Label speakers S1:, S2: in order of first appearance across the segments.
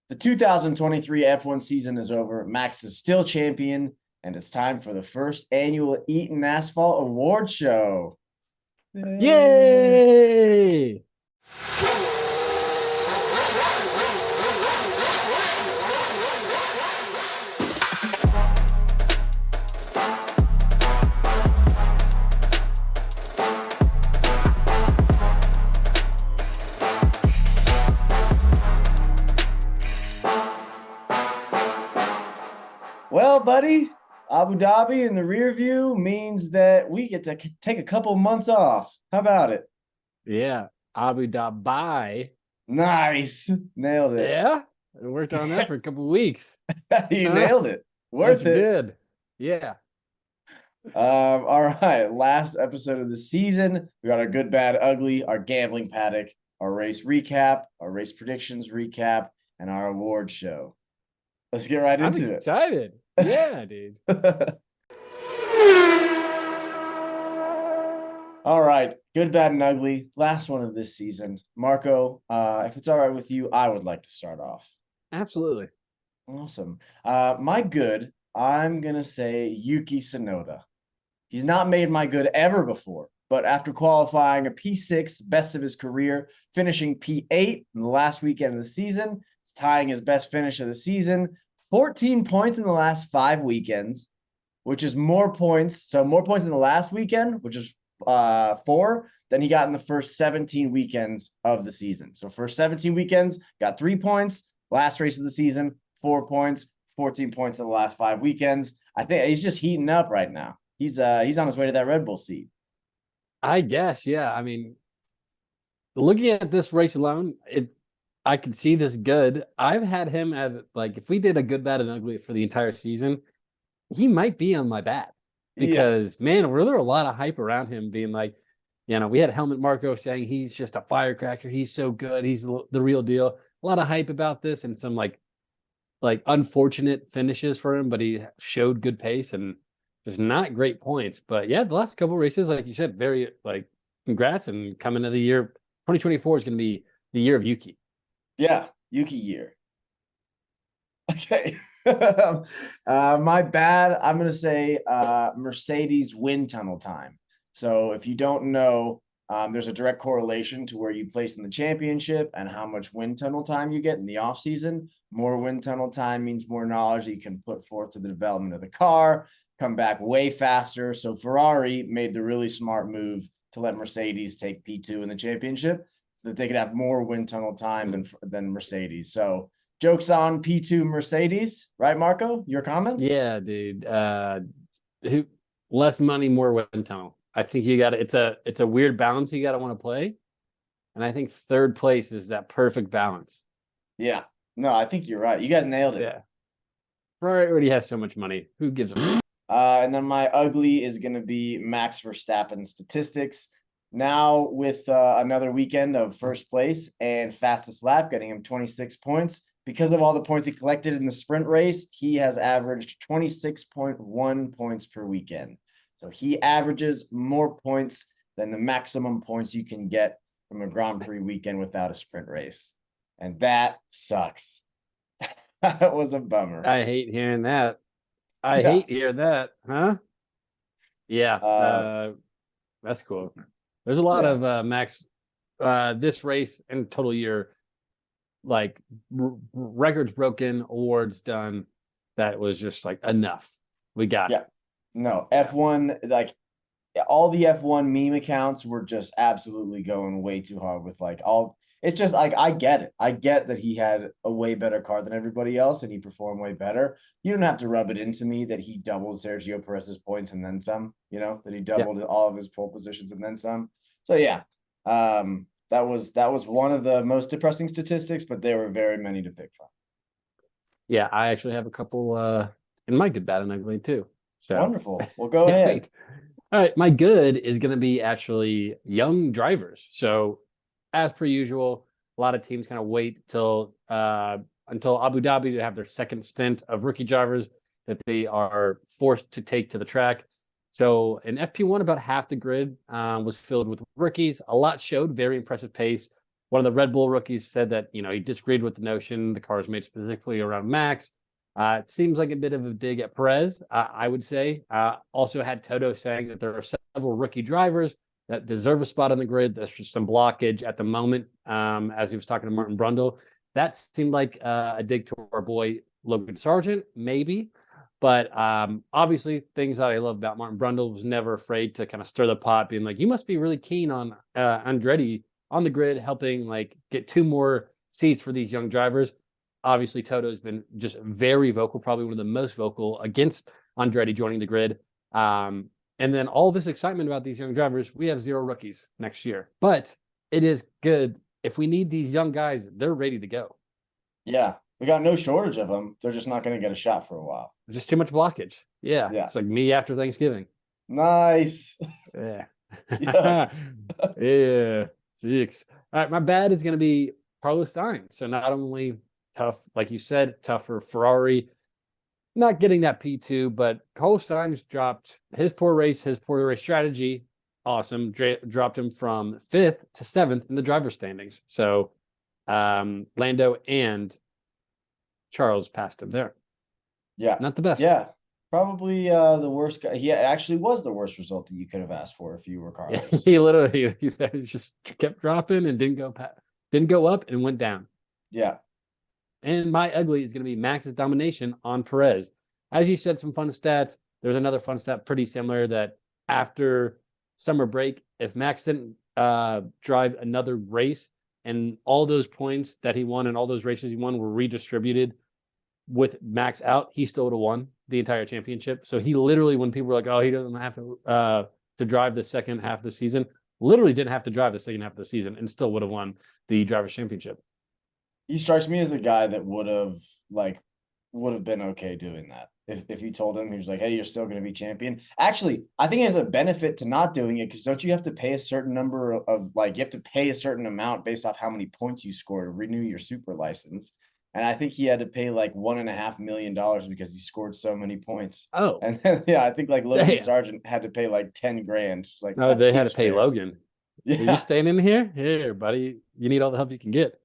S1: The 2023 F1 season is over. Max is still champion, and it's time for the first annual Eaton Asphalt Award Show.
S2: Yay!
S1: Well, buddy, Abu Dhabi in the rear view means that we get to take a couple months off. How about it?
S2: Yeah, Abu Dhabi.
S1: Nice. Nailed it.
S2: Yeah, I worked on that for a couple of weeks.
S1: You nailed it.
S2: That's
S1: Worth it.
S2: good. Yeah.
S1: All right. Last episode of the season. We got our good, bad, ugly, our gambling paddock, our race recap, our race predictions recap, and our award show. Let's get right into it.
S2: I'm excited. Yeah, dude.
S1: All right. Good, bad, and ugly. Last one of this season. Marco, if it's all right with you, I would like to start off.
S2: Absolutely.
S1: Awesome. My good, I'm going to say Yuki Tsunoda. He's not made my good ever before, but after qualifying a P6, best of his career, finishing P8 in the last weekend of the season, it's tying his best finish of the season, 14 points in the last 5 weekends, which is more points. So more points in the last weekend, which is 4, than he got in the first 17 weekends of the season. So first 17 weekends, got 3 points. Last race of the season, 4 points, 14 points in the last 5 weekends. I think he's just heating up right now. He's on his way to that Red Bull seat.
S2: I guess, yeah. I mean, looking at this race alone, I could see this good. I've had him at, like, if we did a good, bad, and ugly for the entire season, he might be on my bad. Because, man, were there a lot of hype around him being like, we had Helmut Marko saying he's just a firecracker. He's so good. He's the real deal. A lot of hype about this and some like unfortunate finishes for him, but he showed good pace and just not great points. But yeah, the last couple of races, like you said, very congrats, and coming to the year 2024 is going to be the year of Yuki.
S1: Yeah, Yuki year. Okay. My bad, I'm going to say Mercedes wind tunnel time. So if you don't know, there's a direct correlation to where you place in the championship and how much wind tunnel time you get in the off season. More wind tunnel time means more knowledge that you can put forth to the development of the car, come back way faster. So Ferrari made the really smart move to let Mercedes take P2 in the championship so that they could have more wind tunnel time than Mercedes. So joke's on P2 Mercedes, right, Marco? Your comments?
S2: Yeah, dude. Less money, more wind tunnel. I think you got it's a weird balance you got to want to play. And I think third place is that perfect balance.
S1: Yeah. No, I think you're right. You guys nailed it.
S2: Yeah. Ferrari already has so much money. Who gives a
S1: and then my ugly is going to be Max Verstappen statistics. Now with another weekend of first place and fastest lap, getting him 26 points. Because of all the points he collected in the sprint race, he has averaged 26.1 points per weekend. So he averages more points than the maximum points you can get from a Grand Prix weekend without a sprint race. And that sucks. That was a bummer.
S2: I hate hearing that. I hate hearing that. Huh? Yeah. That's cool. There's a lot of Max this race and total year, like records broken, awards done. That was just like enough. We got it.
S1: No, F1, like all the F1 meme accounts were just absolutely going way too hard with it's just like, I get it. I get that he had a way better car than everybody else and he performed way better. You don't have to rub it into me that he doubled Sergio Perez's points and then some, that he doubled all of his pole positions and then some. So yeah, that was one of the most depressing statistics, but there were very many to pick from.
S2: Yeah, I actually have a couple in my good, bad, and ugly too. So
S1: wonderful. Well, go ahead.
S2: All right, my good is going to be actually young drivers. So as per usual, a lot of teams kind of wait until Abu Dhabi to have their second stint of rookie drivers that they are forced to take to the track. So in FP1, about half the grid was filled with rookies. A lot showed very impressive pace. one of the Red Bull rookies said that, he disagreed with the notion the car was made specifically around Max. It seems like a bit of a dig at Perez, I would say. Also had Toto saying that there are several rookie drivers that deserve a spot on the grid. There's just some blockage at the moment, as he was talking to Martin Brundle. That seemed like a dig to our boy Logan Sargent, maybe. But obviously, things that I love about Martin Brundle was never afraid to kind of stir the pot, being like, you must be really keen on Andretti on the grid, helping like get 2 more seats for these young drivers. Obviously, Toto's been just very vocal, probably one of the most vocal against Andretti joining the grid. And then all this excitement about these young drivers, we have 0 rookies next year. But it is good. If we need these young guys, they're ready to go.
S1: Yeah. We got no shortage of them. They're just not going to get a shot for a while.
S2: Just too much blockage. Yeah.
S1: Yeah.
S2: It's like me after Thanksgiving.
S1: Nice.
S2: Yeah.
S1: Yeah.
S2: Yeah. Jeez. All right. My bad is going to be Carlos Sainz. So not only tough, like you said, tough for Ferrari, not getting that P2, but Carlos Sainz dropped his poor race strategy. Awesome. Dropped him from 5th to 7th in the driver standings. So Lando and Charles passed him there.
S1: Yeah.
S2: Not the best.
S1: Yeah. Probably the worst guy. He actually was the worst result that you could have asked for if you were Carlos.
S2: He literally just kept dropping and didn't go up and went down.
S1: Yeah.
S2: And my ugly is going to be Max's domination on Perez. As you said, some fun stats. There's another fun stat pretty similar that after summer break, if Max didn't drive another race and all those points that he won and all those races he won were redistributed with Max out, he still would have won the entire championship. So he literally, when people were like, oh, he doesn't have to drive the second half of the season, literally didn't have to drive the second half of the season and still would have won the Drivers' Championship.
S1: He strikes me as a guy that would have been okay doing that. If you told him, he was like, hey, you're still going to be champion. Actually, I think there's a benefit to not doing it because don't you have to pay a certain number of you have to pay a certain amount based off how many points you score to renew your super license. And I think he had to pay like $1.5 million because he scored so many points.
S2: Oh,
S1: and then, yeah, I think like Logan Sargent had to pay like 10 grand. Like,
S2: no, they had to pay
S1: fair.
S2: Logan. Yeah. Are you staying in here? Here, buddy. You need all the help you can get.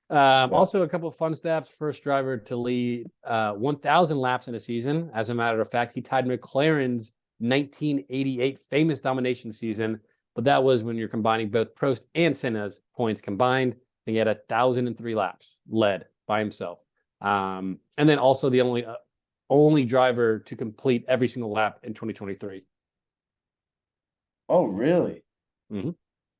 S2: Also, a couple of fun stats. First driver to lead 1,000 laps in a season. As a matter of fact, he tied McLaren's 1988 famous domination season, but that was when you're combining both Prost and Senna's points combined. And he had 1,003 laps led by himself. And then also the only driver to complete every single lap in 2023.
S1: Oh, really?
S2: Mm-hmm.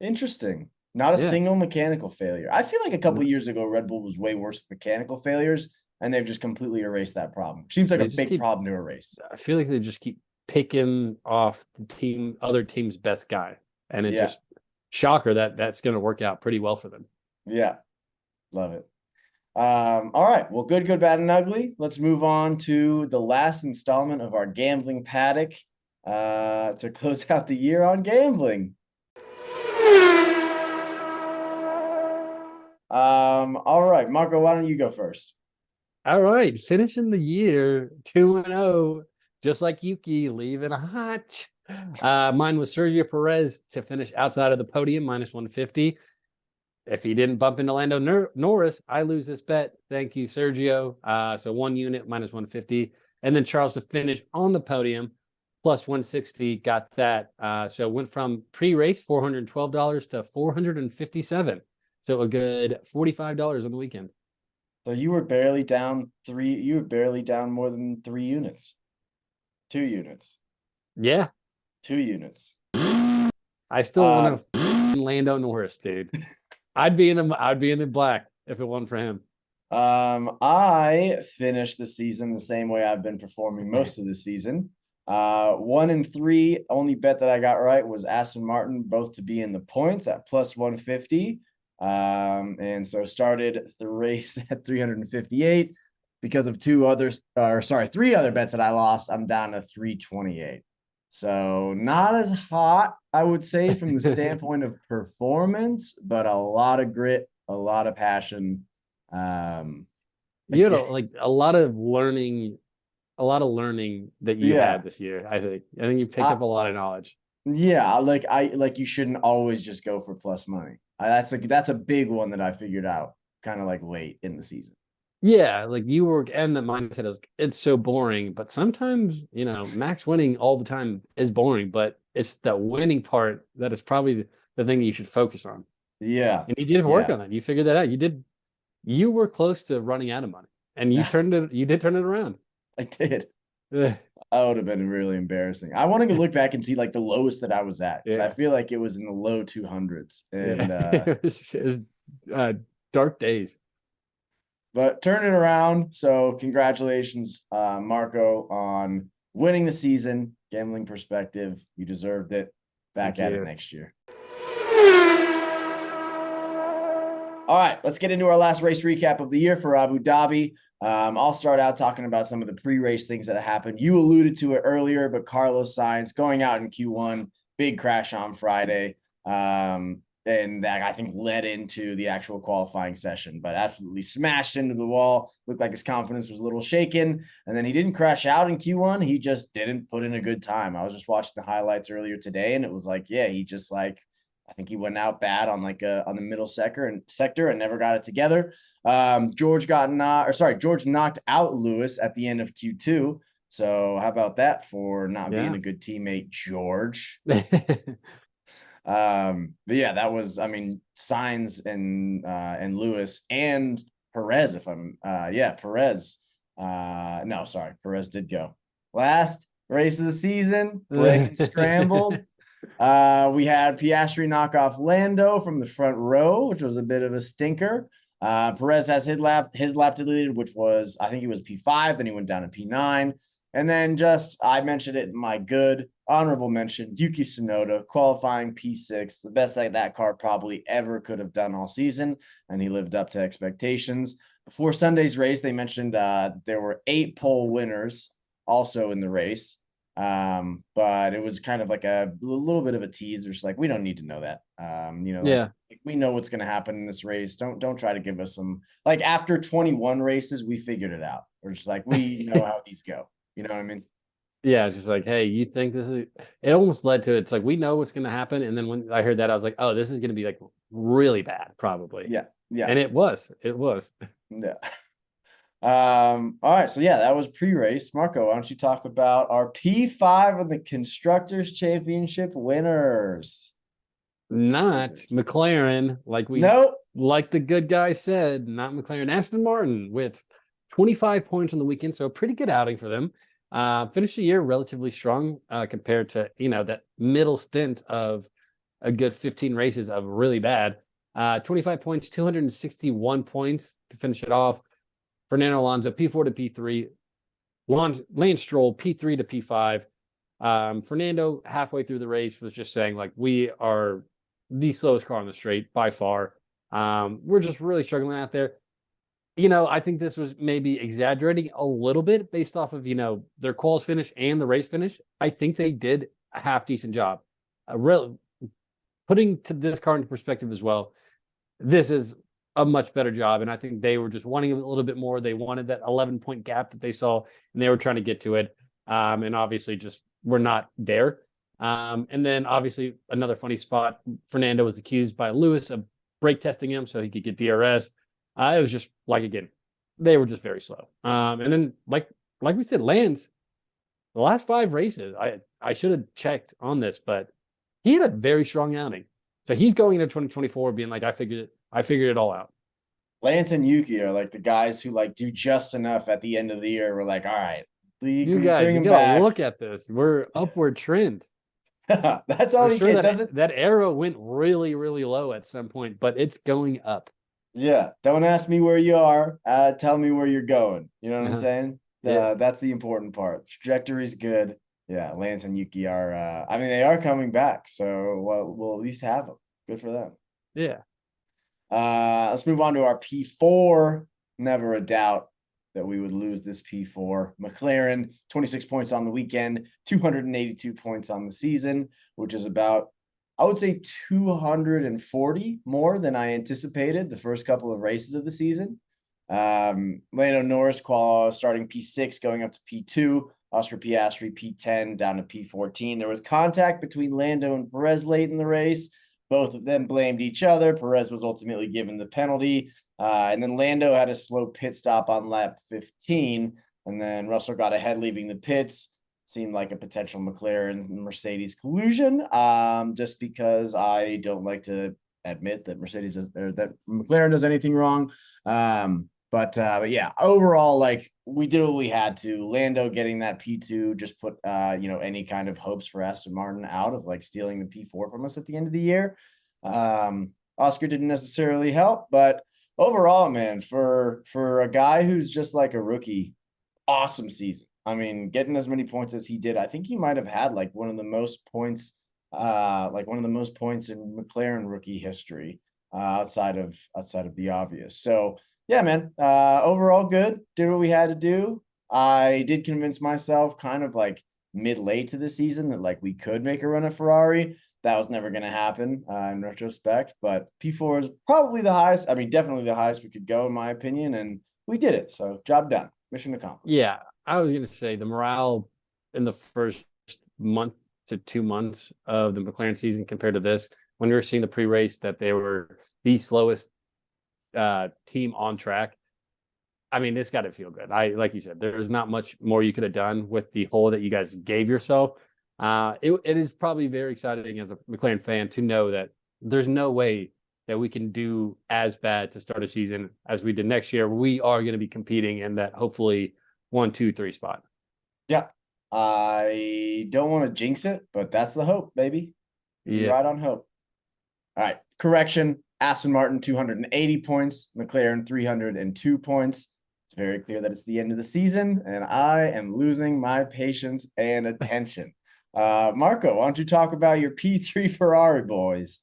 S1: Interesting. Not a single mechanical failure. I feel like a couple years ago, Red Bull was way worse with mechanical failures, and they've just completely erased that problem. Seems like a big problem to erase.
S2: I feel like they just keep picking off the other team's best guy, and it just shocker that's going to work out pretty well for them. Yeah,
S1: love it. All right, well, good, bad, and ugly. Let's move on to the last installment of our gambling paddock to close out the year on gambling. All right, Marco, why don't you go first?
S2: All right, finishing the year 2-0, just like Yuki, leaving hot. Mine was Sergio Perez to finish outside of the podium, -150. If he didn't bump into Lando Norris, I lose this bet. Thank you, Sergio. So 1 unit, -150. And then Charles to finish on the podium, +160, got that. So it went from pre-race $412 to $457. So a good $45 on the weekend.
S1: So you were barely down more than 3 units. 2 units.
S2: Yeah.
S1: 2 units.
S2: I still want to Lando Norris, dude. I'd be in the black if it wasn't for him.
S1: I finished the season the same way I've been performing most of the season. 1 and 3, only bet that I got right was Aston Martin, both to be in the points at +150. And so started the race at 358 because of 3 other bets that I lost. I'm down to 328. So not as hot, I would say, from the standpoint of performance, but a lot of grit, a lot of passion.
S2: You know, like a lot of learning that you had this year. I think you picked up a lot of knowledge.
S1: Yeah, like you shouldn't always just go for plus money. That's a big one that I figured out kind of like late in the season.
S2: Yeah, like you were, and the mindset is it's so boring. But sometimes, Max winning all the time is boring, but it's the winning part that is probably the thing you should focus on.
S1: Yeah,
S2: And you did work
S1: yeah,
S2: on that. You figured that out. You were close to running out of money, and you did turn it around.
S1: I did.
S2: Eh,
S1: That would have been really embarrassing. I want to look back and see like the lowest that I was at because I
S2: Yeah,
S1: feel like it was in the low 200s.
S2: yeah.
S1: And
S2: It was dark days.
S1: but turn it around. So congratulations, Marco, on winning the season. Gambling perspective, you deserved it. Back
S2: Thank
S1: at it
S2: you.
S1: next year. All right, let's get into our last race recap of the year for Abu Dhabi. I'll start out talking about some of the pre-race things that happened. You alluded to it earlier, but Carlos Sainz going out in Q1, big crash on Friday. And that I think led into the actual qualifying session, but absolutely smashed into the wall. Looked like his confidence was a little shaken. And then he didn't crash out in Q1. He just didn't put in a good time. I was just watching the highlights earlier today, and it was like, yeah, he just like I think he went out bad on on the middle sector and never got it together. George knocked out Lewis at the end of Q2. So how about that for not being
S2: Yeah.
S1: a good teammate, George? But yeah, that was, I mean, Sainz and Lewis and Perez, if I'm Perez. No, sorry, Perez did go. Last race of the season, brain scrambled. We had Piastri knock off Lando from the front row, which was a bit of a stinker. Perez has his lap deleted, which was, I think he was P5, then he went down to P9. And then I mentioned it in my good honorable mention, Yuki Tsunoda qualifying P6, the best that car probably ever could have done all season, and he lived up to expectations. Before Sunday's race, they mentioned there were 8 pole winners also in the race. But it was kind of like a little bit of a tease. They're just like, we don't need to know that.
S2: Yeah.
S1: Like we know what's going to happen in this race. Don't try to give us some, like, after 21 races, we figured it out. We're just like, we know how these go. You know what I mean?
S2: Yeah, it's just like, hey, you think this is it almost led to it's like we know what's gonna happen. And then when I heard that, I was like, oh, this is gonna be like really bad, probably.
S1: Yeah. Yeah.
S2: And it was. It was.
S1: Yeah. All right. So yeah, that was pre-race. Marco, why don't you talk about our P5 of the Constructors Championship winners?
S2: Not McLaren,
S1: Nope.
S2: like the good guy said, not McLaren. Aston Martin with 25 points on the weekend, so a pretty good outing for them. Finished the year relatively strong compared to that middle stint of a good 15 races of really bad. 25 points, 261 points to finish it off. Fernando Alonso P4 to P3, Lance Stroll P3 to P5. Fernando halfway through the race was just saying like we are the slowest car on the straight by far. We're just really struggling out there. I think this was maybe exaggerating a little bit based off of, their quals finish and the race finish. I think they did a half decent job. Putting to this car into perspective as well, this is a much better job. And I think they were just wanting a little bit more. They wanted that 11-point gap that they saw, and they were trying to get to it. And obviously just were not there. And then obviously another funny spot, Fernando was accused by Lewis of brake testing him so he could get DRS. It was just like, again, they were just very slow. And then like we said, Lance, the last 5 races, I should have checked on this, but he had a very strong outing. So he's going into 2024 being like, I figured it all out.
S1: Lance and Yuki are like the guys who like do just enough at the end of the year. We're like, all right,
S2: You guys,
S1: bring
S2: you
S1: him
S2: gotta
S1: back.
S2: look at this. We're upward trend.
S1: That's all
S2: For
S1: he
S2: sure
S1: can.
S2: that arrow went really, really low at some point, but it's going up.
S1: Yeah. Don't ask me where you are. Tell me where you're going. You know what I'm saying?
S2: Yeah.
S1: That's the important part. Trajectory's good. Yeah. Lance and Yuki are, I mean, they are coming back. So we'll at least have them. Good for them.
S2: Yeah.
S1: Let's move on to our P4. Never a doubt that we would lose this P4. McLaren, 26 points on the weekend, 282 points on the season, which is about, I would say, 240 more than I anticipated the first couple of races of the season. Lando Norris starting P6, going up to P2. Oscar Piastri P10 down to P14. There was contact between Lando and Perez late in the race, Both of them blamed each other. Perez was ultimately given the penalty. And then Lando had a slow pit stop on lap 15. And then Russell got ahead leaving the pits. Seemed like a potential McLaren Mercedes collusion. Just because I don't like to admit that Mercedes does, or that McLaren does anything wrong. But yeah, overall, like we did what we had to. Lando getting that P2 just put any kind of hopes for Aston Martin out of like stealing the P4 from us at the end of the year. Oscar didn't necessarily help, but overall, man, for a guy who's just like a rookie, awesome season. I mean, getting as many points as he did, I think he might have had like one of the most points in McLaren rookie history, outside of the obvious. So yeah, man, overall good. Did what we had to do. I did convince myself kind of like mid late to the season that like we could make a run at Ferrari. That was never going to happen, in retrospect, but P4 is probably the highest. I mean, definitely the highest we could go, in my opinion, and we did it. So job done, mission accomplished.
S2: Yeah, I was going to say the morale in the first month to 2 months of the McLaren season compared to this, when we were seeing the pre-race that they were the slowest team on track. I mean, this got to feel good. Like you said, there's not much more you could have done with the hole that you guys gave yourself. It is probably very exciting as a McLaren fan to know that there's no way that we can do as bad to start a season as we did next year. We are going to be competing in that hopefully 1, 2, 3 spot.
S1: Yeah. I don't want to jinx it, but that's the hope, baby.
S2: Yeah.
S1: Right on hope. All right. Correction. Aston Martin, 280 points. McLaren, 302 points. It's very clear that it's the end of the season, and I am losing my patience and attention. Marco, why don't you talk about your P3 Ferrari boys?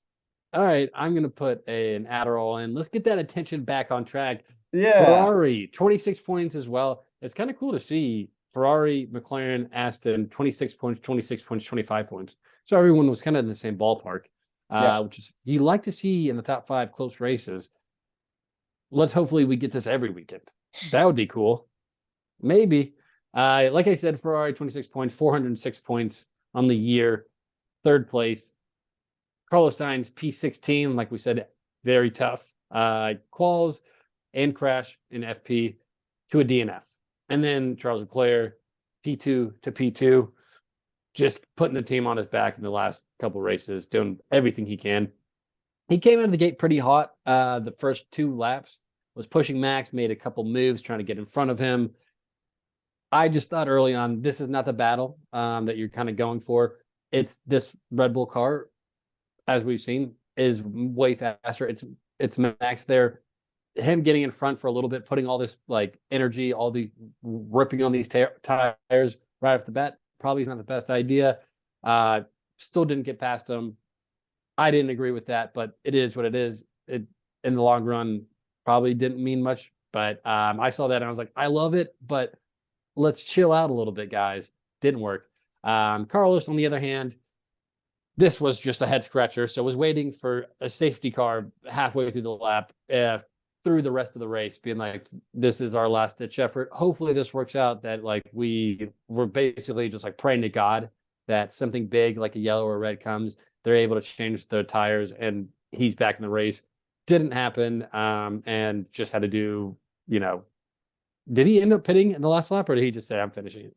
S2: All right, I'm going to put an Adderall in. Let's get that attention back on track.
S1: Yeah.
S2: Ferrari, 26 points as well. It's kind of cool to see Ferrari, McLaren, Aston, 26 points, 26 points, 25 points. So everyone was kind of in the same ballpark, which is you like to see in the top 5 close races. Let's hopefully we get this every weekend. That would be cool. Maybe. Like I said, Ferrari, 26 points, 406 points on the year, 3rd place. Carlos Sainz, P16, like we said, very tough. Quals and crash in FP to a DNF. And then Charles Leclerc, P2 to P2, just putting the team on his back in the last couple races, doing everything he can. He came out of the gate pretty hot. The first 2 laps was pushing Max, made a couple moves trying to get in front of him. I just thought early on, this is not the battle that you're kind of going for. It's this Red Bull car, as we've seen, is way faster. It's Max there. Him getting in front for a little bit, putting all this like energy, all the ripping on these tires right off the bat, probably is not the best idea. Still didn't get past him. I didn't agree with that, but it is what it is. It in the long run probably didn't mean much, but I saw that and I was like, I love it, but let's chill out a little bit, guys. Didn't work. Carlos, on the other hand, this was just a head scratcher. So was waiting for a safety car halfway through the lap, through the rest of the race, being like, this is our last ditch effort. Hopefully this works out, that like we were basically just like praying to God that something big like a yellow or red comes. They're able to change their tires and he's back in the race. Didn't happen. And just had to do, did he end up pitting in the last lap or did he just say, I'm finishing it?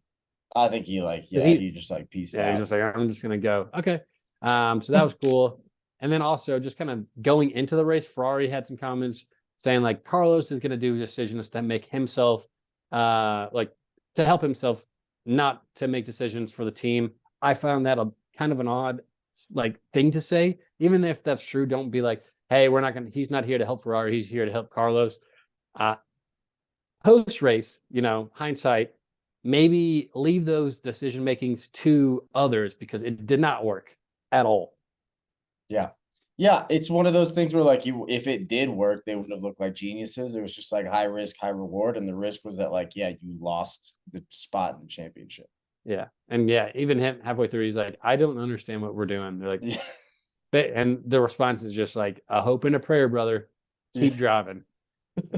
S1: I think he just like peaced out.
S2: He's just like, I'm just going to go. Okay. So that was cool. And then also just kind of going into the race, Ferrari had some comments saying like Carlos is going to do decisions to make himself, to help himself, not to make decisions for the team. I found that a kind of an odd thing to say. Even if that's true, don't be like, hey, he's not here to help Ferrari. He's here to help Carlos. Post race, hindsight, maybe leave those decision makings to others because it did not work at all.
S1: Yeah. Yeah. It's one of those things where if it did work, they wouldn't have looked like geniuses. It was just like high risk, high reward. And the risk was that you lost the spot in the championship.
S2: Yeah. And even him halfway through, he's like, I don't understand what we're doing. They're like, yeah. And the response is just like a hope and a prayer, brother. Keep driving.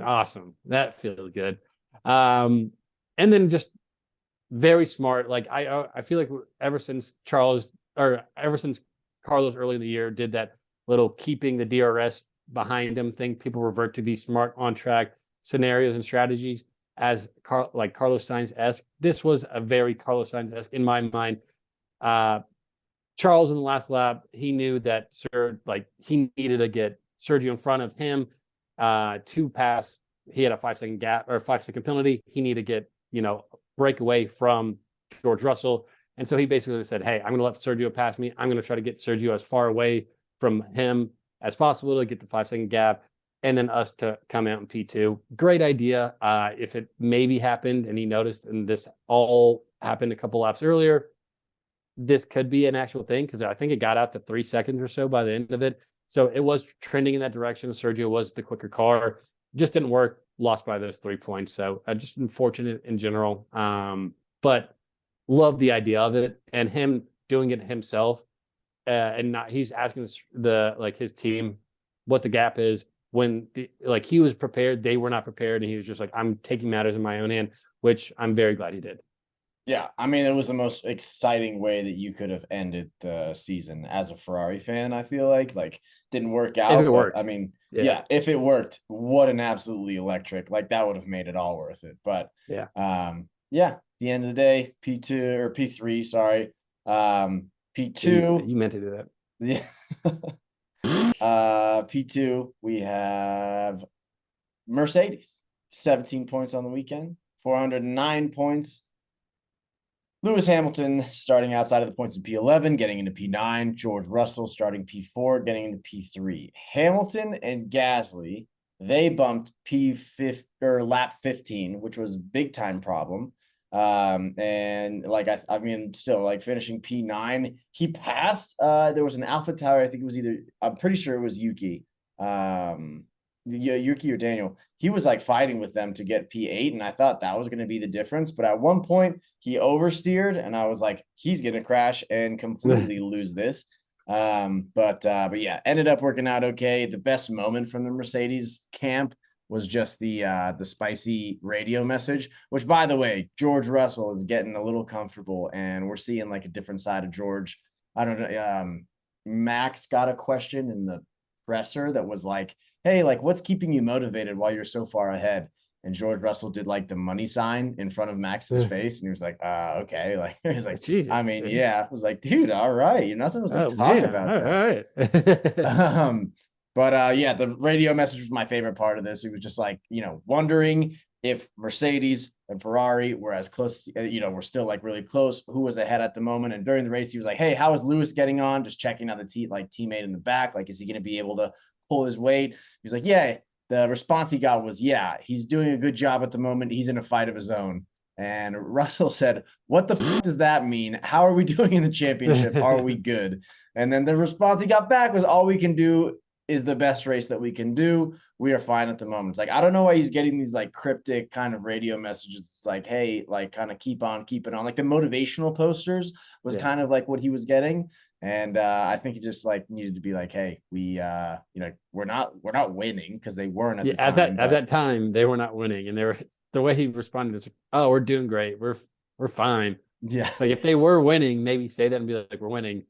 S2: Awesome. That feels good. And then just very smart. I feel like ever since Carlos early in the year did that little keeping the DRS behind him thing. People revert to these smart on track scenarios and strategies as like Carlos Sainz-esque. This was a very Carlos Sainz-esque in my mind. Charles in the last lap, he knew that he needed to get Sergio in front of him to pass. He had a 5-second gap or 5-second penalty. He needed to get, break away from George Russell. And so he basically said, hey, I'm going to let Sergio pass me. I'm going to try to get Sergio as far away from him as possible to get the 5-second gap, and then us to come out in P2. Great idea. If it maybe happened and he noticed, and this all happened a couple laps earlier, this could be an actual thing, because I think it got out to 3 seconds or so by the end of it. So it was trending in that direction. Sergio was the quicker car. Just didn't work. Lost by those 3 points. So just unfortunate in general. But love the idea of it, and him doing it himself. And not, he's asking his team what the gap is when he was prepared. They were not prepared. And he was just like, I'm taking matters in my own hand, which I'm very glad he did.
S1: Yeah, I mean, it was the most exciting way that you could have ended the season as a Ferrari fan. I feel like didn't work out.
S2: If it worked.
S1: I mean, yeah, if it worked, what an absolutely electric, that would have made it all worth it. But
S2: yeah,
S1: at the end of the day, P2 or P3, sorry, P2.
S2: You meant to do that.
S1: Yeah. P2, we have Mercedes, 17 points on the weekend, 409 points. Lewis Hamilton starting outside of the points in P11, getting into P9. George Russell starting P4, getting into P3. Hamilton and Gasly, they bumped P5 or lap 15, which was a big time problem. And I mean, still finishing P9, he passed. There was an Alpha Tower. I think it was I'm pretty sure it was Yuki. Yuki or Daniel, he was fighting with them to get P8, and I thought that was going to be the difference. But at one point, he oversteered, and I was like, he's going to crash and completely lose this. But yeah, ended up working out okay. The best moment from the Mercedes camp was just the spicy radio message, which, by the way, George Russell is getting a little comfortable, and we're seeing a different side of George. I don't know. Max got a question in the presser that was hey, what's keeping you motivated while you're so far ahead? And George Russell did the money sign in front of Max's face, and he was like, okay. He's like,
S2: Jesus,
S1: I mean, yeah. I was like, dude, all right, you're not supposed to talk about that.
S2: All right.
S1: But yeah, the radio message was my favorite part of this. It was just wondering if Mercedes and Ferrari were as close, we're still really close, who was ahead at the moment. And during the race, he was like, hey, how is Lewis getting on? Just checking on the teammate in the back. Is he going to be able to pull his weight? He was like, yeah. The response he got was, yeah, he's doing a good job at the moment. He's in a fight of his own. And Russell said, what the f does that mean? How are we doing in the championship? Are we good? And then the response he got back was, all we can do is the best race that we can do. We are fine at the moment. It's I don't know why he's getting these cryptic kind of radio messages. It's hey, kind of keep on keeping on. The motivational posters was kind of what he was getting. And I think he just needed to be hey, we we're not winning, because they weren't at the time.
S2: At that time they were not winning, and they were, the way he responded is, oh, we're doing great, we're fine.
S1: Yeah,
S2: if they were winning, maybe say that and be like, we're winning.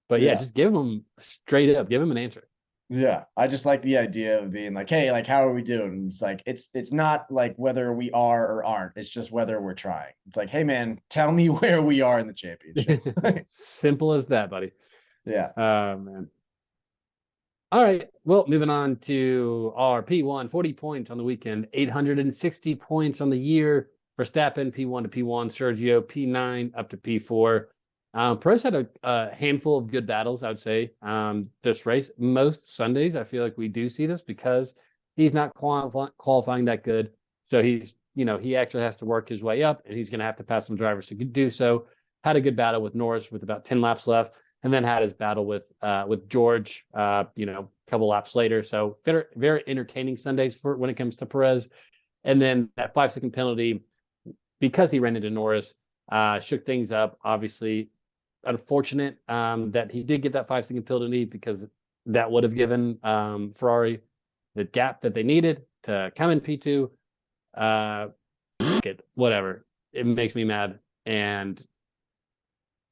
S2: But yeah, just give them straight up, give them an answer.
S1: Yeah, I just like the idea of being hey, how are we doing? It's it's not whether we are or aren't. It's just whether we're trying. It's hey, man, tell me where we are in the championship.
S2: Simple as that, buddy.
S1: Yeah.
S2: Man. All right. Well, moving on to our P1, 40 points on the weekend, 860 points on the year. Verstappen, P1 to P1, Sergio, P9 up to P4. Perez had a handful of good battles, I would say, this race. Most Sundays, I feel like we do see this because he's not qualifying that good. So he's, he actually has to work his way up, and he's going to have to pass some drivers to do so. Had a good battle with Norris with about 10 laps left, and then had his battle with George, a couple laps later. So very, very entertaining Sundays for when it comes to Perez. And then that 5-second penalty, because he ran into Norris, shook things up. Obviously, unfortunate that he did get that 5-second penalty, because that would have given Ferrari the gap that they needed to come in P2. Whatever. It makes me mad. And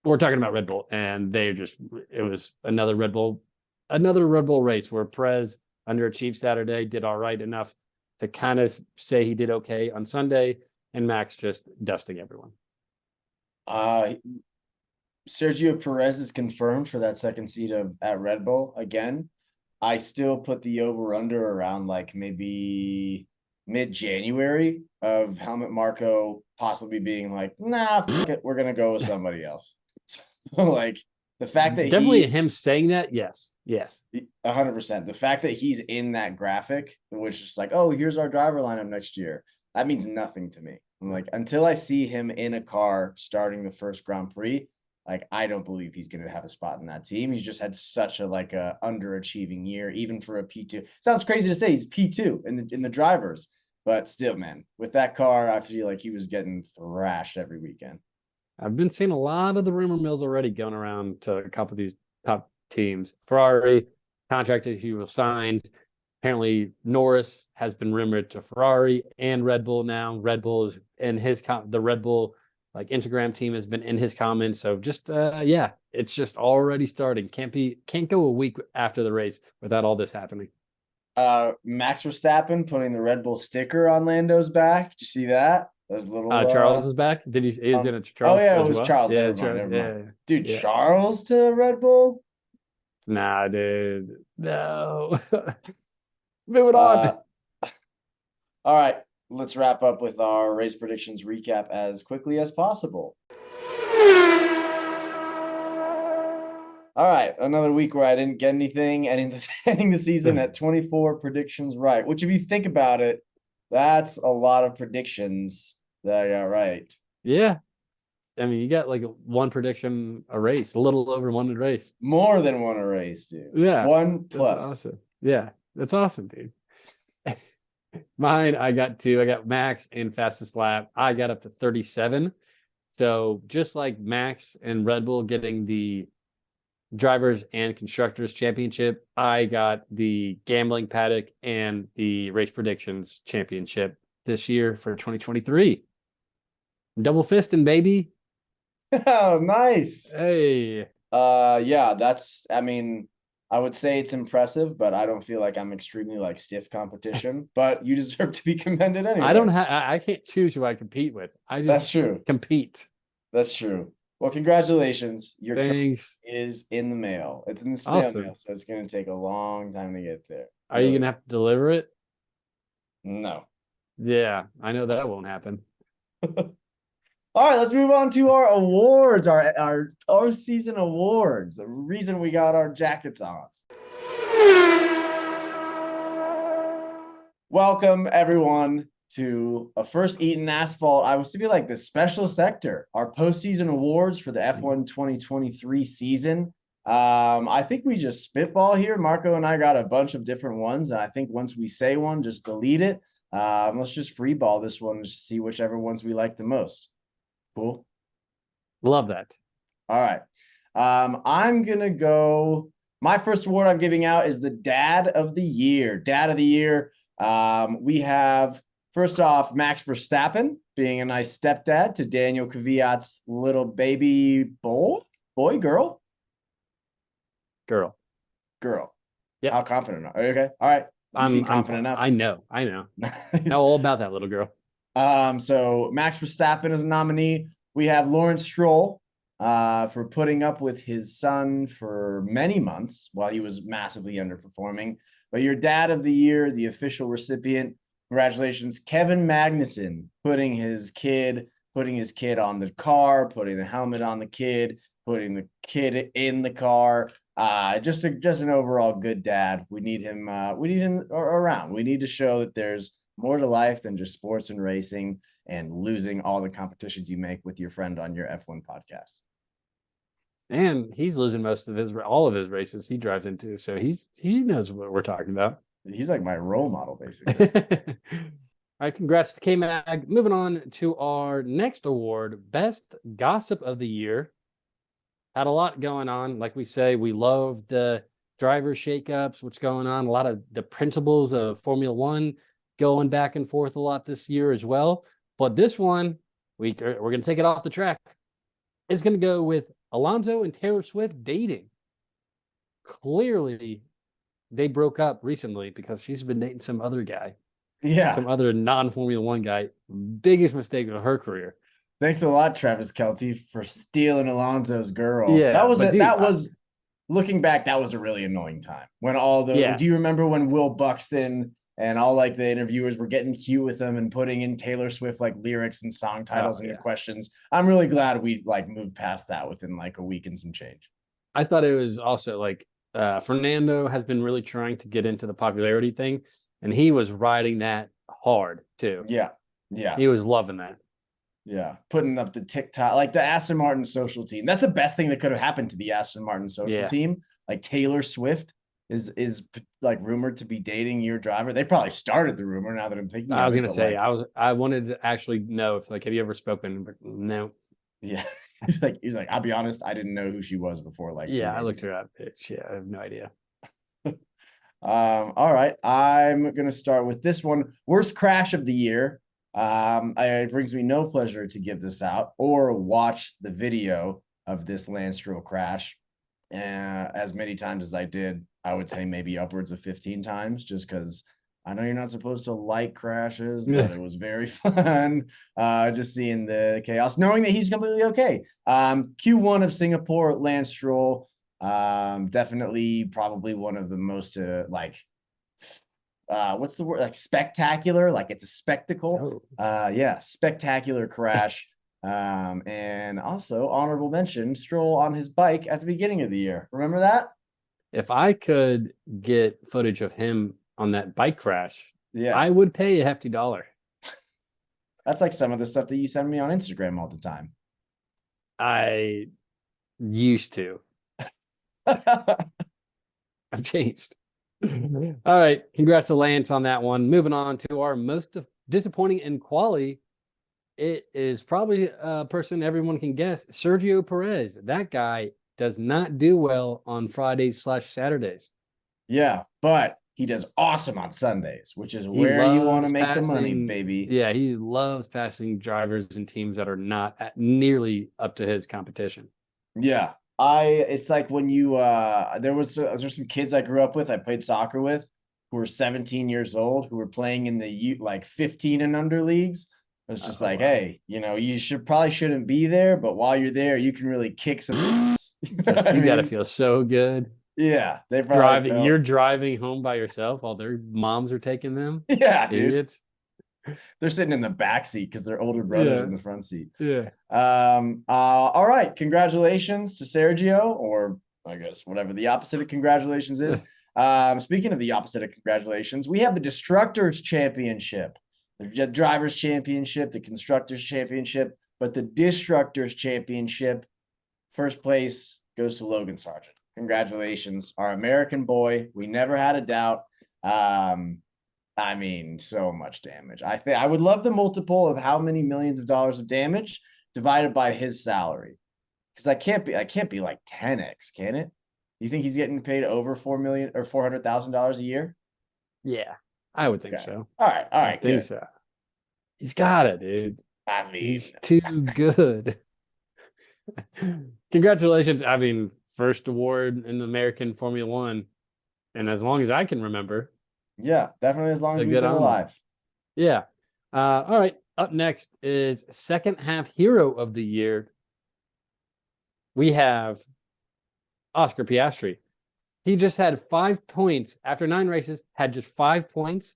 S2: we're talking about Red Bull, and it was another Red Bull another Red Bull race where Perez underachieved Saturday, did all right enough to kind of say he did okay on Sunday, and Max just dusting everyone.
S1: Sergio Perez is confirmed for that second seat at Red Bull again. I still put the over under around like maybe mid-January of Helmut Marko possibly being like, nah, fuck it, we're gonna go with somebody else. So, like the fact that
S2: Definitely him saying that, yes.
S1: 100%. The fact that he's in that graphic, which is like, oh, here's our driver lineup next year, that means nothing to me. I'm like, until I see him in a car starting the first Grand Prix, like I don't believe he's going to have a spot in that team. He's just had such a underachieving year, even for a P2. Sounds crazy to say he's P2 in the drivers, but still, man, with that car, I feel like he was getting thrashed every weekend.
S2: I've been seeing a lot of the rumor mills already going around to a couple of these top teams. Ferrari contracted, he was signed. Apparently, Norris has been rumored to Ferrari and Red Bull now. Red Bull is in the Red Bull Instagram team has been in his comments. So just it's just already starting. Can't go a week after the race without all this happening.
S1: Max Verstappen putting the Red Bull sticker on Lando's back. Did you see that? Those little
S2: Charles is back. Did he? Is it Charles?
S1: Oh yeah, it was well? Charles.
S2: Yeah,
S1: never mind.
S2: Yeah.
S1: Dude, yeah. Charles to Red Bull?
S2: Nah, dude. No. Moving on.
S1: All right, let's wrap up with our race predictions recap as quickly as possible. All right, another week where I didn't get anything, ending the season at 24 predictions right, which if you think about it, that's a lot of predictions that I got right.
S2: Yeah. I mean, you got like one prediction a race, a little over one a race.
S1: More than one a race, dude.
S2: Yeah.
S1: 1+.
S2: That's awesome. Yeah, that's awesome, dude. Mine, I got 2. I got Max in fastest lap. I got up to 37. So just like Max and Red Bull getting the drivers and constructors championship, I got the gambling paddock and the race predictions championship this year for 2023. Double fisting, baby.
S1: Oh, nice.
S2: Hey.
S1: Yeah, I would say it's impressive, but I don't feel like I'm extremely stiff competition. But you deserve to be commended anyway.
S2: I can't choose who I compete with.
S1: That's true.
S2: Compete.
S1: That's true. Well, congratulations. Your
S2: Thanks.
S1: is in the mail. It's in the snail mail, so it's going to take a long time to get there.
S2: Are you going to have to deliver it?
S1: No.
S2: Yeah, I know that won't happen.
S1: All right, let's move on to our awards, our season awards, the reason we got our jackets on. Welcome, everyone, to a First Eaten Asphalt. I was to be like the special sector, our postseason awards for the F1 2023 season. I think we just spitball here. Marco and I got a bunch of different ones, and I think once we say one, just delete it. Let's just free ball this one to see whichever ones we like the most. Cool.
S2: Love that.
S1: All right. I'm going to go. My first award I'm giving out is the Dad of the Year. Dad of the Year. We have, first off, Max Verstappen being a nice stepdad to Daniel Kvyat's little baby girl. Yeah. How confident are you? Okay. All right. I'm confident enough.
S2: I know. Know all about that little girl.
S1: So Max Verstappen is a nominee. We have Lawrence Stroll for putting up with his son for many months while he was massively underperforming. But your Dad of the Year, the official recipient, congratulations, Kevin Magnussen, putting his kid on the car, putting the helmet on the kid, putting the kid in the car. Just an overall good dad. We need him around. We need to show that there's more to life than just sports and racing and losing all the competitions you make with your friend on your F1 podcast. And
S2: he's losing all of his races he drives into. So he knows what we're talking about.
S1: He's like my role model, basically.
S2: All right, congrats to K-Mag. Moving on to our next award, Best Gossip of the Year. Had a lot going on. Like we say, we love the driver shakeups, what's going on. A lot of the principles of Formula One going back and forth a lot this year as well. But this one, we're going to take it off the track. It's going to go with Alonso and Taylor Swift dating. clearly they broke up recently because she's been dating some other guy,
S1: Yeah.
S2: some other non-Formula One guy. Biggest mistake of her career.
S1: Thanks a lot, Travis Kelce, for stealing Alonso's girl.
S2: Yeah, but dude,
S1: that was looking back, that was a really annoying time when
S2: yeah.
S1: do you remember when Will Buxton and all like the interviewers were getting cute with them and putting in Taylor Swift like lyrics and song titles into questions? I'm really glad we like moved past that within like a week and some change.
S2: I thought it was also like Fernando has been really trying to get into the popularity thing, and he was riding that hard too.
S1: Yeah. Yeah.
S2: He was loving that.
S1: Yeah. Putting up the TikTok, like the Aston Martin social team. That's the best thing that could have happened to the Aston Martin social team. Like Taylor Swift is like rumored to be dating your driver. They probably started the rumor now that I'm thinking.
S2: I was going to say, like, I wanted to actually know if like, have you ever spoken? But no.
S1: Yeah. he's like, I'll be honest, I didn't know who she was before. Like,
S2: yeah, I looked her up. Yeah, I have no idea.
S1: All right. I'm gonna start with this one. Worst crash of the year. It brings me no pleasure to give this out or watch the video of this Lance Stroll crash. As many times as I did, I would say maybe upwards of 15 times, just because I know you're not supposed to like crashes, but it was very fun. Just seeing the chaos, knowing that he's completely okay. Q1 of Singapore, Lance Stroll, definitely probably one of the most what's the word, like spectacular, like it's a spectacle. Yeah, spectacular crash. And also honorable mention, Stroll on his bike at the beginning of the year. Remember that?
S2: If I could get footage of him on that bike crash,
S1: yeah,
S2: I would pay a hefty dollar.
S1: That's like some of the stuff that you send me on Instagram all the time.
S2: I used to. I've changed. All right. Congrats to Lance on that one. Moving on to our most disappointing in quali. It is probably a person everyone can guess, Sergio Perez. That guy does not do well on Fridays/Saturdays.
S1: Yeah, but he does awesome on Sundays, which is where you want to make the money, baby.
S2: Yeah, he loves passing drivers and teams that are not nearly up to his competition.
S1: Yeah. It's like when you there's some kids I grew up with, I played soccer with, who were 17 years old, who were playing in the like 15 and under leagues. It was just hey, you shouldn't be there, but while you're there, you can really kick some ass.
S2: You got to feel so good.
S1: Yeah, they probably
S2: you're driving home by yourself while their moms are taking them.
S1: Yeah, idiots. Dude. They're sitting in the back seat because their older brother's in the front seat.
S2: Yeah.
S1: All right. Congratulations to Sergio, or I guess whatever the opposite of congratulations is. Speaking of the opposite of congratulations, we have the Destructors Championship, the Drivers Championship, the Constructors Championship, but the Destructors Championship, first place goes to Logan Sargent. Congratulations, our American boy. We never had a doubt. I mean, so much damage. I would love the multiple of how many millions of dollars of damage divided by his salary, because I can't be like 10x, can it? You think he's getting paid over $4 million or $400,000 a year?
S2: Yeah, I would think so.
S1: All right,
S2: I think so. He's got it, dude.
S1: I mean,
S2: he's too good. Congratulations! I mean, first award in the American Formula One, and as long as I can remember.
S1: Yeah, definitely as long as we've been alive.
S2: Yeah. All right. Up next is second half hero of the year. We have Oscar Piastri. He just had 5 points after 9 races, had just 5 points.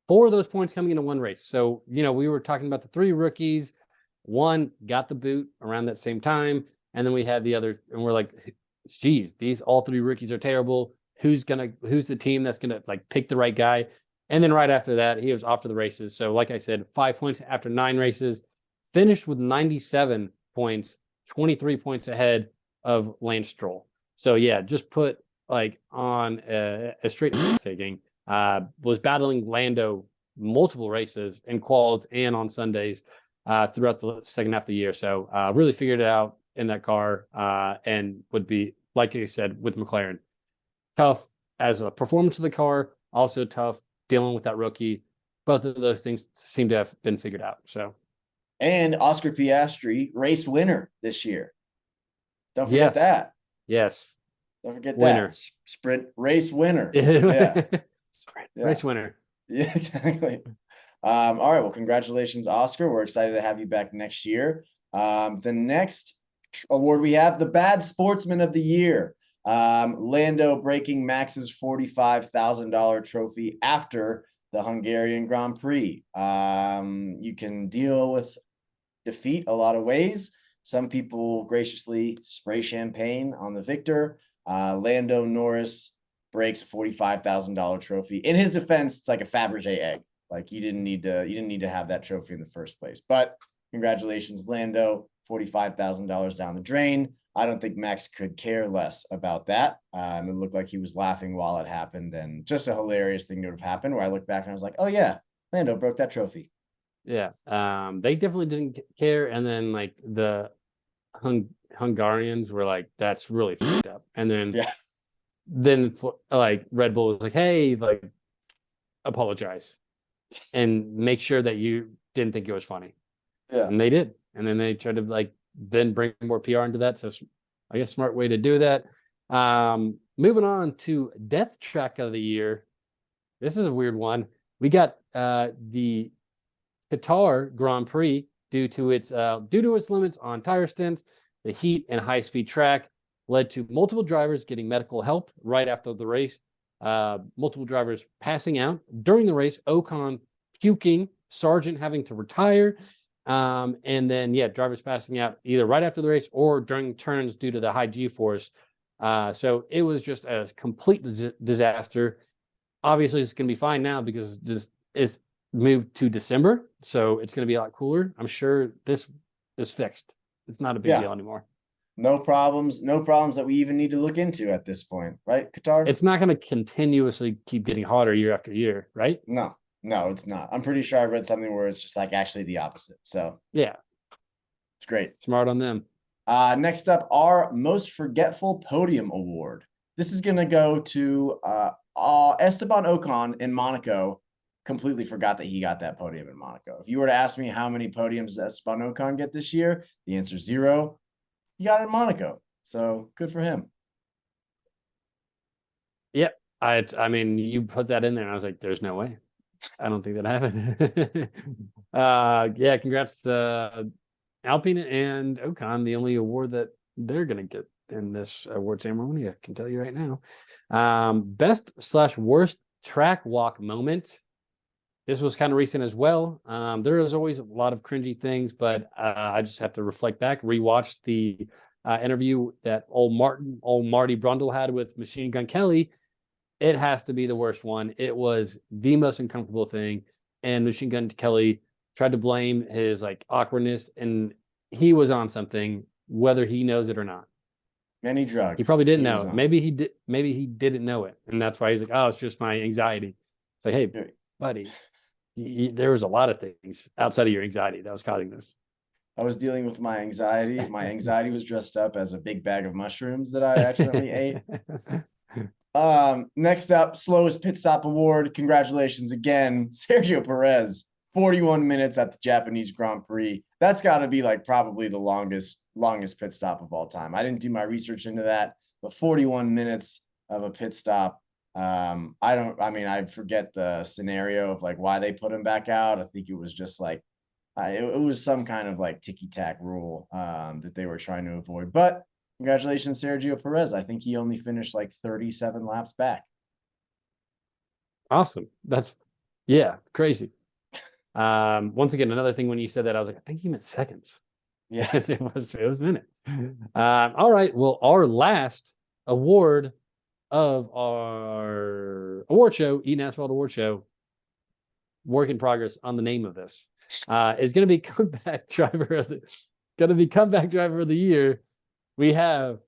S2: 4 of those points coming into one race. So, we were talking about the 3 rookies. One got the boot around that same time. And then we had the other, and we're like, geez, all 3 rookies are terrible. Who's the team that's gonna like pick the right guy? And then right after that, he was off to the races. So like I said, 5 points after 9 races, finished with 97 points, 23 points ahead of Lance Stroll. So yeah, just put like on a straight taking. Was battling Lando multiple races in quals and on Sundays throughout the second half of the year. So really figured it out in that car and would be, like you said, with McLaren. Tough as a performance of the car, also tough dealing with that rookie. Both of those things seem to have been figured out. So,
S1: and Oscar Piastri, race winner this year. Don't forget that.
S2: Yes.
S1: Don't forget
S2: Winner.
S1: that. Sprint race winner. Yeah.
S2: Sprint
S1: Yeah.
S2: race winner.
S1: Yeah, exactly. All right. Well, congratulations, Oscar. We're excited to have you back next year. The next award we have, the Bad Sportsman of the Year. Lando breaking Max's $45,000 trophy after the Hungarian Grand Prix. You can deal with defeat a lot of ways. Some people graciously spray champagne on the victor. Lando Norris breaks a $45,000 trophy. In his defense, it's like a Fabergé egg. Like you didn't need to have that trophy in the first place. But congratulations, Lando. $45,000 down the drain. I don't think Max could care less about that. It looked like he was laughing while it happened, and just a hilarious thing to have happened. Where I looked back and I was like, "Oh yeah, Lando broke that trophy."
S2: Yeah. They definitely didn't care. And then like the Hungarians were like, that's really fucked up. And then like Red Bull was like, hey, like apologize and make sure that you didn't think it was funny.
S1: Yeah.
S2: And they did. And then they tried to like then bring more PR into that. So I guess smart way to do that. Moving on to Death Track of the Year. This is a weird one. We got the Qatar Grand Prix due to its limits on tire stints, the heat and high-speed track led to multiple drivers getting medical help right after the race. Multiple drivers passing out during the race. Ocon puking, Sargent having to retire, and then drivers passing out either right after the race or during turns due to the high G-force. So it was just a complete disaster. Obviously, it's going to be fine now because this is moved to December, so it's going to be a lot cooler. I'm sure this is fixed. It's not a big deal anymore.
S1: No problems that we even need to look into at this point, right, Qatar?
S2: It's not going to continuously keep getting hotter year after year, right?
S1: No, it's not. I'm pretty sure I read something where it's just like actually the opposite. So
S2: yeah,
S1: it's great.
S2: Smart on them.
S1: Next up, our Most Forgetful Podium Award. This is going to go to Esteban Ocon in Monaco. Completely forgot that he got that podium in Monaco. If you were to ask me how many podiums does Esteban Ocon get this year, the answer is 0. He got it in Monaco, so good for him.
S2: Yep, I mean, you put that in there, and I was like, "There's no way. I don't think that happened." Congrats to Alpine and Ocon, the only award that they're gonna get in this award ceremony. I can tell you right now. Best/worst track walk moment. This was kind of recent as well. There is always a lot of cringy things, but I just have to reflect back, rewatch the interview that old Marty Brundle had with Machine Gun Kelly. It has to be the worst one. It was the most uncomfortable thing. And Machine Gun Kelly tried to blame his like awkwardness, and he was on something, whether he knows it or not.
S1: Many drugs.
S2: He probably didn't know it. Maybe he did. Maybe he didn't know it, and that's why he's like, "Oh, it's just my anxiety." It's like, "Hey, buddy, there was a lot of things outside of your anxiety that was causing this."
S1: I was dealing with my anxiety. My anxiety was dressed up as a big bag of mushrooms that I accidentally ate. Next up, slowest pit stop award. Congratulations again, Sergio Perez. 41 minutes at the Japanese Grand Prix. That's got to be like probably the longest pit stop of all time. I didn't do my research into that, but 41 minutes of a pit stop. I forget the scenario of like why they put him back out. I think it was just like it was some kind of like ticky-tack rule that they were trying to avoid. But congratulations, Sergio Perez. I think he only finished like 37 laps back.
S2: Awesome. That's crazy. Once again, another thing when you said that, I was like, I think you meant seconds.
S1: Yeah,
S2: it was minutes. All right. Well, our last award of our award show, Eaton Asphalt Award Show, work in progress on the name of this, is going to be comeback driver of the year. We have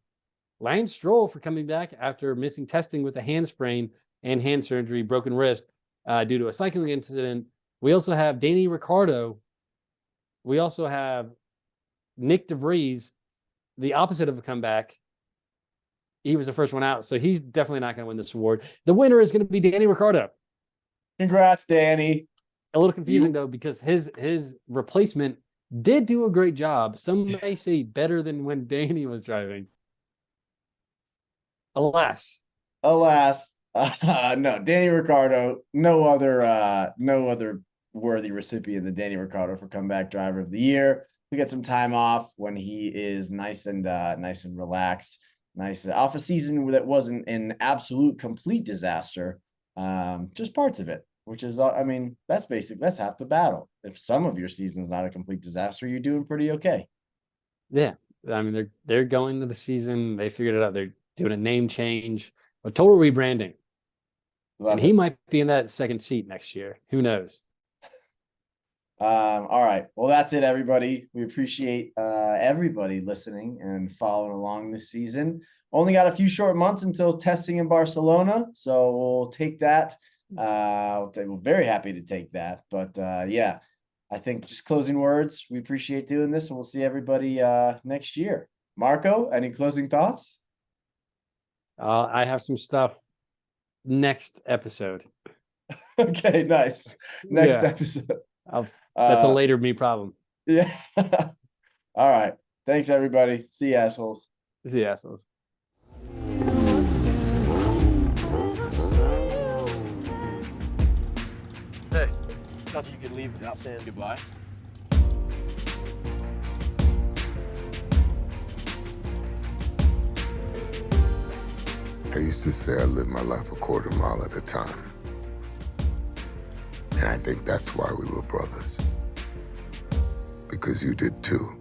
S2: Lance Stroll for coming back after missing testing with a hand sprain and hand surgery, broken wrist due to a cycling incident. We also have Danny Ricciardo. We also have Nick DeVries, the opposite of a comeback. He was the first one out, so he's definitely not going to win this award. The winner is going to be Danny Ricciardo.
S1: Congrats, Danny.
S2: A little confusing, though, because his replacement did do a great job. Some may say better than when Danny was driving.
S1: Alas, no, Danny Ricciardo, no other worthy recipient than Danny Ricciardo for comeback driver of the year. We get some time off when he is nice and relaxed, nice off a season that wasn't an absolute complete disaster, just parts of it. Which is, I mean, that's basic. That's half the battle. If some of your season's not a complete disaster, you're doing pretty okay.
S2: Yeah. I mean, they're going to the season. They figured it out. They're doing a name change, a total rebranding. And
S1: Love
S2: he
S1: it.
S2: might be in that second seat next year. Who knows?
S1: All right. Well, that's it, everybody. We appreciate everybody listening and following along this season. Only got a few short months until testing in Barcelona, so we'll take that. We're very happy to take that. But yeah, I think just closing words. We appreciate doing this, and we'll see everybody next year. Marco, any closing thoughts?
S2: I have some stuff next episode.
S1: Okay, nice. Next
S2: Yeah.
S1: episode.
S2: That's a later me problem.
S1: Yeah. All right. Thanks, everybody. See you, assholes.
S2: See you assholes.
S3: Hey, thought you could leave without saying goodbye.
S4: I used to say I lived my life a quarter mile at a time. And I think that's why we were brothers. Because you did too.